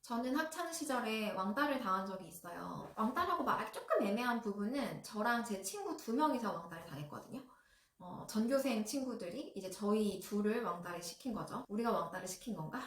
저는 학창 시절에 왕따를 당한 적이 있어요. 왕따라고 말하기 조금 애매한 부분은 저랑 제 친구 두 명이서 왕따를 당했거든요. 전교생 친구들이 이제 저희 둘을 왕따를 시킨 거죠. 우리가 왕따를 시킨 건가?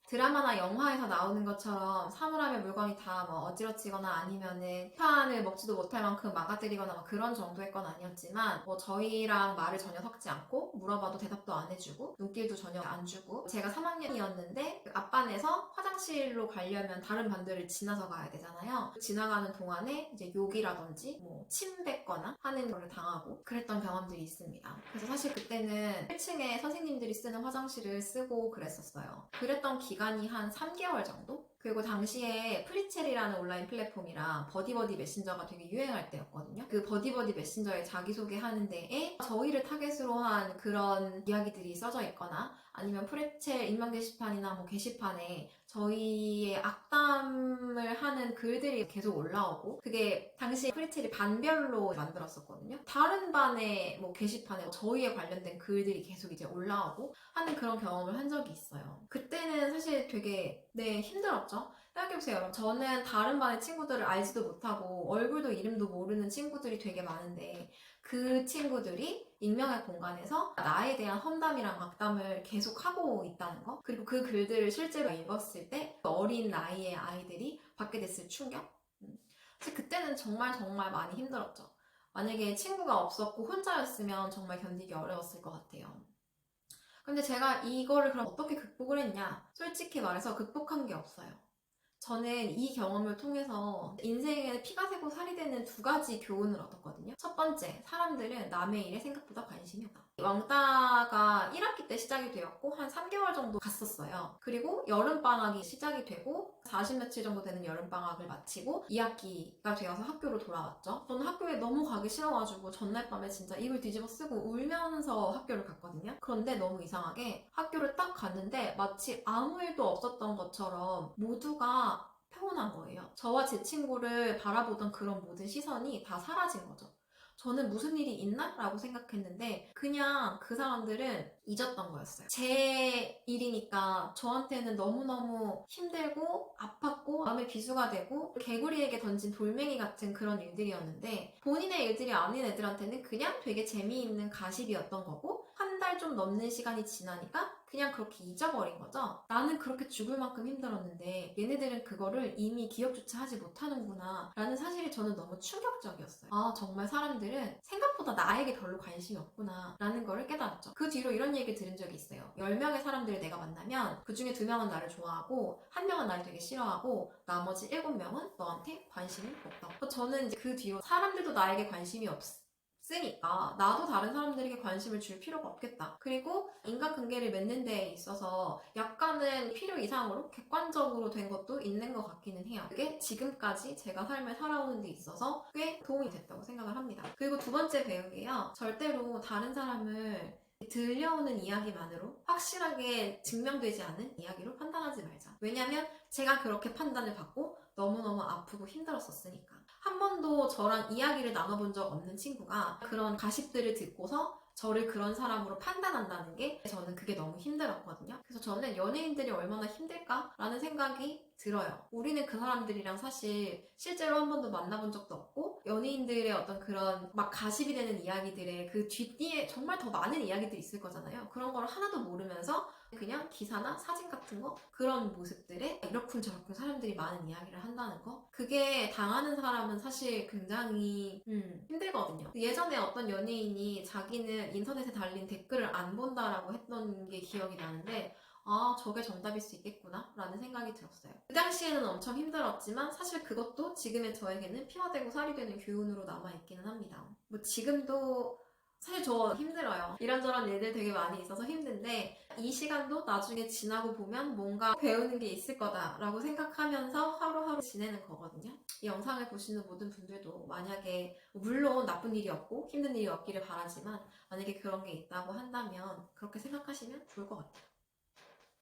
드라마나 영화에서 나오는 것처럼 사물함의 물건이 다 뭐 어지러지거나 아니면은 판을 먹지도 못할 만큼 망가뜨리거나 막 그런 정도의 건 아니었지만 뭐 저희랑 말을 전혀 섞지 않고 물어봐도 대답도 안 해주고 눈길도 전혀 안 주고 제가 3학년이었는데 앞반에서 화장실로 가려면 다른 반들을 지나서 가야 되잖아요. 지나가는 동안에 이제 욕이라든지 뭐 침 뱉거나 하는 거를 당하고 그랬던 경험들이 있습니다. 그래서 사실 그때는 1층에 선생님들이 쓰는 화장실을 쓰고 그랬었어요. 그랬던 기간이 한 3개월 정도? 그리고 당시에 프리첼이라는 온라인 플랫폼이랑 버디버디 메신저가 되게 유행할 때였거든요. 그 버디버디 메신저에 자기소개하는 데에 저희를 타겟으로 한 그런 이야기들이 써져 있거나 아니면 프리첼 익명 게시판이나 뭐 게시판에 저희의 악담을 하는 글들이 계속 올라오고 그게 당시 프리첼이 반별로 만들었었거든요. 다른 반의 뭐 게시판에 저희에 관련된 글들이 계속 이제 올라오고 하는 그런 경험을 한 적이 있어요. 그때는 사실 되게 힘들었죠. 생각해보세요, 여러분. 저는 다른 반의 친구들을 알지도 못하고 얼굴도 이름도 모르는 친구들이 되게 많은데 그 친구들이 익명의 공간에서 나에 대한 험담이랑 악담을 계속 하고 있다는 거, 그리고 그 글들을 실제로 읽었을 때 어린 나이의 아이들이 받게 됐을 충격. 사실 그때는 정말 정말 많이 힘들었죠. 만약에 친구가 없었고 혼자였으면 정말 견디기 어려웠을 것 같아요. 근데 제가 이거를 그럼 어떻게 극복을 했냐? 솔직히 말해서 극복한 게 없어요. 저는 이 경험을 통해서 인생에 피가 새고 살이 되는 두 가지 교훈을 얻었거든요. 첫 번째, 사람들은 남의 일에 생각보다 관심이 없다. 왕따가 1학기 때 시작이 되었고 한 3개월 정도 갔었어요. 그리고 여름방학이 시작이 되고 40 며칠 정도 되는 여름방학을 마치고 2학기가 되어서 학교로 돌아왔죠. 저는 학교에 너무 가기 싫어가지고 전날 밤에 진짜 이불 뒤집어 쓰고 울면서 학교를 갔거든요. 그런데 너무 이상하게 학교를 딱 갔는데 마치 아무 일도 없었던 것처럼 모두가 평온한 거예요. 저와 제 친구를 바라보던 그런 모든 시선이 다 사라진 거죠. 저는 무슨 일이 있나? 라고 생각했는데 그냥 그 사람들은 잊었던 거였어요. 제 일이니까 저한테는 너무너무 힘들고 아팠고 마음의 비수가 되고 개구리에게 던진 돌멩이 같은 그런 일들이었는데 본인의 일들이 아닌 애들한테는 그냥 되게 재미있는 가십이었던 거고 한 달 좀 넘는 시간이 지나니까 그냥 그렇게 잊어버린 거죠. 나는 그렇게 죽을 만큼 힘들었는데 얘네들은 그거를 이미 기억조차 하지 못하는구나 라는 사실이 저는 너무 충격적이었어요. 아, 정말 사람들은 생각보다 나에게 별로 관심이 없구나 라는 거를 깨달았죠. 그 뒤로 이런 얘기 들은 적이 있어요. 10명의 사람들을 내가 만나면 그 중에 2명은 나를 좋아하고 1명은 나를 되게 싫어하고 나머지 7명은 너한테 관심이 없다고. 저는 이제 그 뒤로 사람들도 나에게 관심이 없으니까 나도 다른 사람들에게 관심을 줄 필요가 없겠다. 그리고 인간관계를 맺는 데 있어서 약간은 필요 이상으로 객관적으로 된 것도 있는 것 같기는 해요. 그게 지금까지 제가 삶을 살아오는 데 있어서 꽤 도움이 됐다고 생각을 합니다. 그리고 두 번째 배우기요. 절대로 다른 사람을 들려오는 이야기만으로 확실하게 증명되지 않은 이야기로 판단하지 말자. 왜냐면 제가 그렇게 판단을 받고 너무너무 아프고 힘들었었으니까. 한 번도 저랑 이야기를 나눠본 적 없는 친구가 그런 가십들을 듣고서 저를 그런 사람으로 판단한다는 게 저는 그게 너무 힘들었거든요. 그래서 저는 연예인들이 얼마나 힘들까라는 생각이 들어요. 우리는 그 사람들이랑 사실 실제로 한 번도 만나본 적도 없고 연예인들의 어떤 그런 막 가십이 되는 이야기들의 그 뒷뒤에 정말 더 많은 이야기들이 있을 거잖아요. 그런 걸 하나도 모르면서 그냥 기사나 사진 같은 거 그런 모습들에 이렇군 저렇군 사람들이 많은 이야기를 한다는 거, 그게 당하는 사람은 사실 굉장히 힘들거든요. 예전에 어떤 연예인이 자기는 인터넷에 달린 댓글을 안 본다라고 했던 게 기억이 나는데 아, 저게 정답일 수 있겠구나 라는 생각이 들었어요. 그 당시에는 엄청 힘들었지만 사실 그것도 지금의 저에게는 피가 되고 살이 되는 교훈으로 남아있기는 합니다. 뭐 지금도 사실 저 힘들어요. 이런저런 일들 되게 많이 있어서 힘든데 이 시간도 나중에 지나고 보면 뭔가 배우는 게 있을 거다라고 생각하면서 하루하루 지내는 거거든요. 이 영상을 보시는 모든 분들도 만약에 물론 나쁜 일이 없고 힘든 일이 없기를 바라지만 만약에 그런 게 있다고 한다면 그렇게 생각하시면 좋을 것 같아요.